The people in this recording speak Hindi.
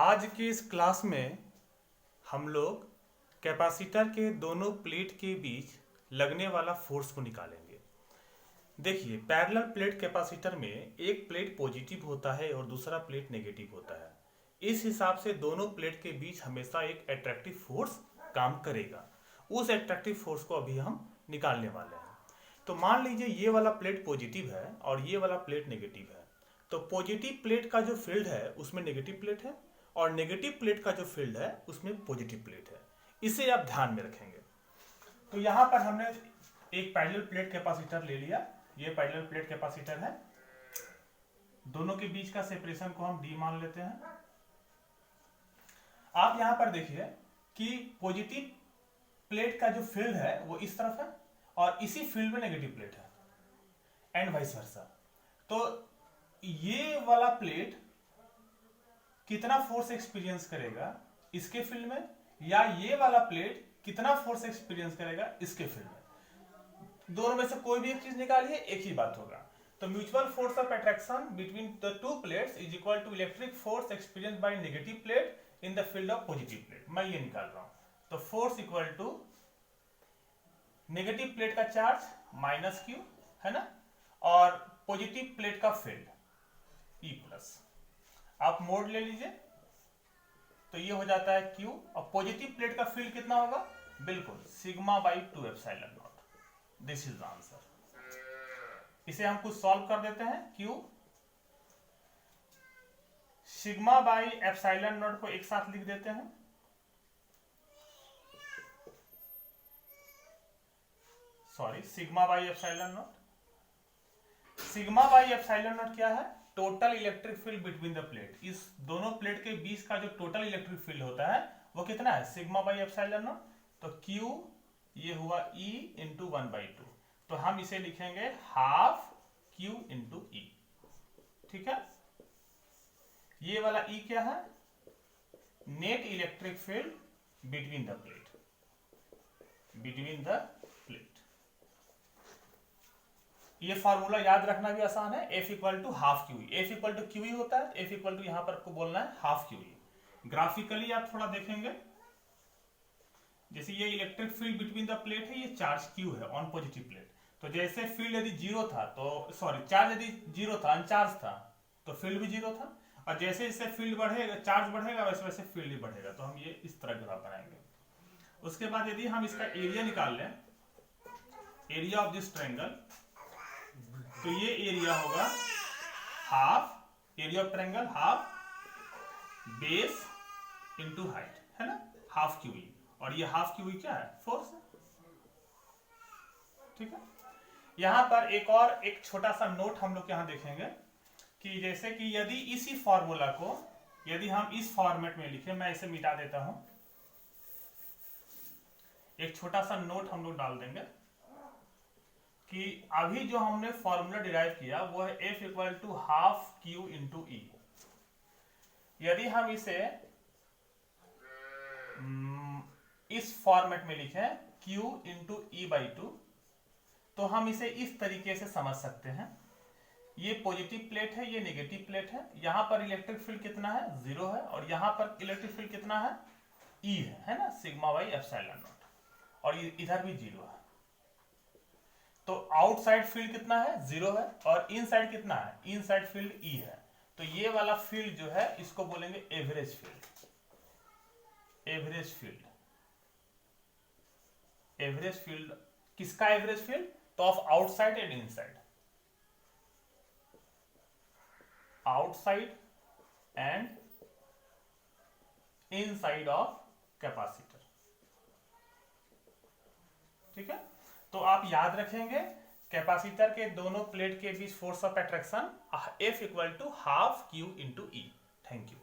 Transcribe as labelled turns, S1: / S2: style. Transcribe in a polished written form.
S1: आज की इस क्लास में हम लोग कैपेसिटर के दोनों प्लेट के बीच लगने वाला फोर्स को निकालेंगे। देखिए, पैरेलल प्लेट कैपेसिटर में एक प्लेट पॉजिटिव होता है और दूसरा प्लेट नेगेटिव होता है। इस हिसाब से दोनों प्लेट के बीच हमेशा एक एट्रैक्टिव फोर्स काम करेगा। उस एट्रैक्टिव फोर्स को अभी हम निकालने वाले हैं। तो मान लीजिए ये वाला प्लेट पॉजिटिव है और ये वाला प्लेट नेगेटिव है। तो पॉजिटिव प्लेट का जो फील्ड है उसमें नेगेटिव प्लेट है और नेगेटिव प्लेट का जो फील्ड है उसमें पॉजिटिव प्लेट है। इसे आप ध्यान में रखेंगे। तो यहां पर हमने एक पैरेलल प्लेट कैपेसिटर ले लिया। ये पैरेलल प्लेट कैपेसिटर है। दोनों के बीच का सेपरेशन को हम डी मान लेते हैं। आप यहां पर देखिए कि पॉजिटिव प्लेट का जो फील्ड है वो इस तरफ है और इसी फील्ड में नेगेटिव प्लेट है एंड वाइस वर्सा। तो ये वाला प्लेट कितना फोर्स एक्सपीरियंस करेगा इसके फील्ड में, या ये वाला प्लेट कितना फोर्स एक्सपीरियंस करेगा इसके फील्ड में। दोनों में से कोई भी एक चीज निकालिए, एक ही बात होगा। तो mutual force of attraction between the two plates is equal to electric force experience by negative plate in the field of positive plate. मैं ये निकाल रहा हूं। तो force equal to negative plate का चार्ज माइनस क्यू है ना, और पॉजिटिव प्लेट का फील्ड ई प्लस। आप मोड ले लीजिए तो ये हो जाता है Q, और पॉजिटिव प्लेट का फील्ड कितना होगा, बिल्कुल sigma by 2 epsilon not. This is the answer. इसे हम कुछ सॉल्व कर देते हैं। Q sigma by epsilon not को एक साथ लिख देते हैं। Sorry, sigma by epsilon not. Sigma by epsilon not क्या है, total electric field between the plate. इस दोनों प्लेट के बीच का जो टोटल इलेक्ट्रिक फील्ड होता है वो कितना है, सिग्मा बाई एप्सिलॉन नॉट। तो Q ये हुआ E इंटू 1/2। तो हम इसे लिखेंगे हाफ Q इंटू E। ठीक है, ये वाला E क्या है, net electric field between the plate, between the plate. ये फॉर्मूला याद रखना भी आसान है। F equal to half Q. F equal to Q होता है, F इक्वल टू यहां पर आपको बोलना है हाफ क्यू। ग्राफिकली आप थोड़ा देखेंगे, जैसे ये electric field between the plate है, ये चार्ज Q है ऑन पॉजिटिव प्लेट। तो जैसे फील्ड यदि जीरो था तो सॉरी चार्ज यदि जीरो था, अनचार्ज था, तो फील्ड भी जीरो था। और जैसे जैसे फील्ड बढ़ेगा, चार्ज बढ़ेगा, वैसे वैसे फील्ड भी बढ़ेगा। तो हम ये इस तरह ग्राफ बनाएंगे। उसके बाद यदि हम इसका एरिया निकाल लें, एरिया ऑफ दिस ट्रायंगल, तो ये एरिया होगा half area of triangle, half base into height, है ना, हाफ क्यू। और ये हाफ क्यू क्या है, फोर्स है। ठीक है, यहां पर एक छोटा सा नोट हम लोग यहां देखेंगे कि जैसे कि यदि इसी फॉर्मूला को यदि हम इस फॉर्मेट में लिखें, मैं इसे मिटा देता हूं। एक छोटा सा नोट हम लोग डाल देंगे कि अभी जो हमने फॉर्मूला डिराइव किया वो है F equal to half Q into E। यदि हम इसे इस फॉर्मेट में लिखें Q इंटू E/2, तो हम इसे इस तरीके से समझ सकते हैं। ये पॉजिटिव प्लेट है, ये नेगेटिव प्लेट है। यहां पर इलेक्ट्रिक फील्ड कितना है, 0 है, और यहां पर इलेक्ट्रिक फील्ड कितना है, E है ना, सिग्मा बाई एप्सिलॉन नॉट, और इधर भी 0 है। तो आउटसाइड फील्ड कितना है, 0 है, और इनसाइड कितना है, इनसाइड फील्ड E है। तो ये वाला फील्ड जो है इसको बोलेंगे average field. Average field, average field किसका एवरेज फील्ड, तो of outside and inside, outside and inside of capacitor. ठीक है, तो आप याद रखेंगे कैपेसिटर के दोनों प्लेट के बीच force of attraction F equal to half Q into E। Thank you.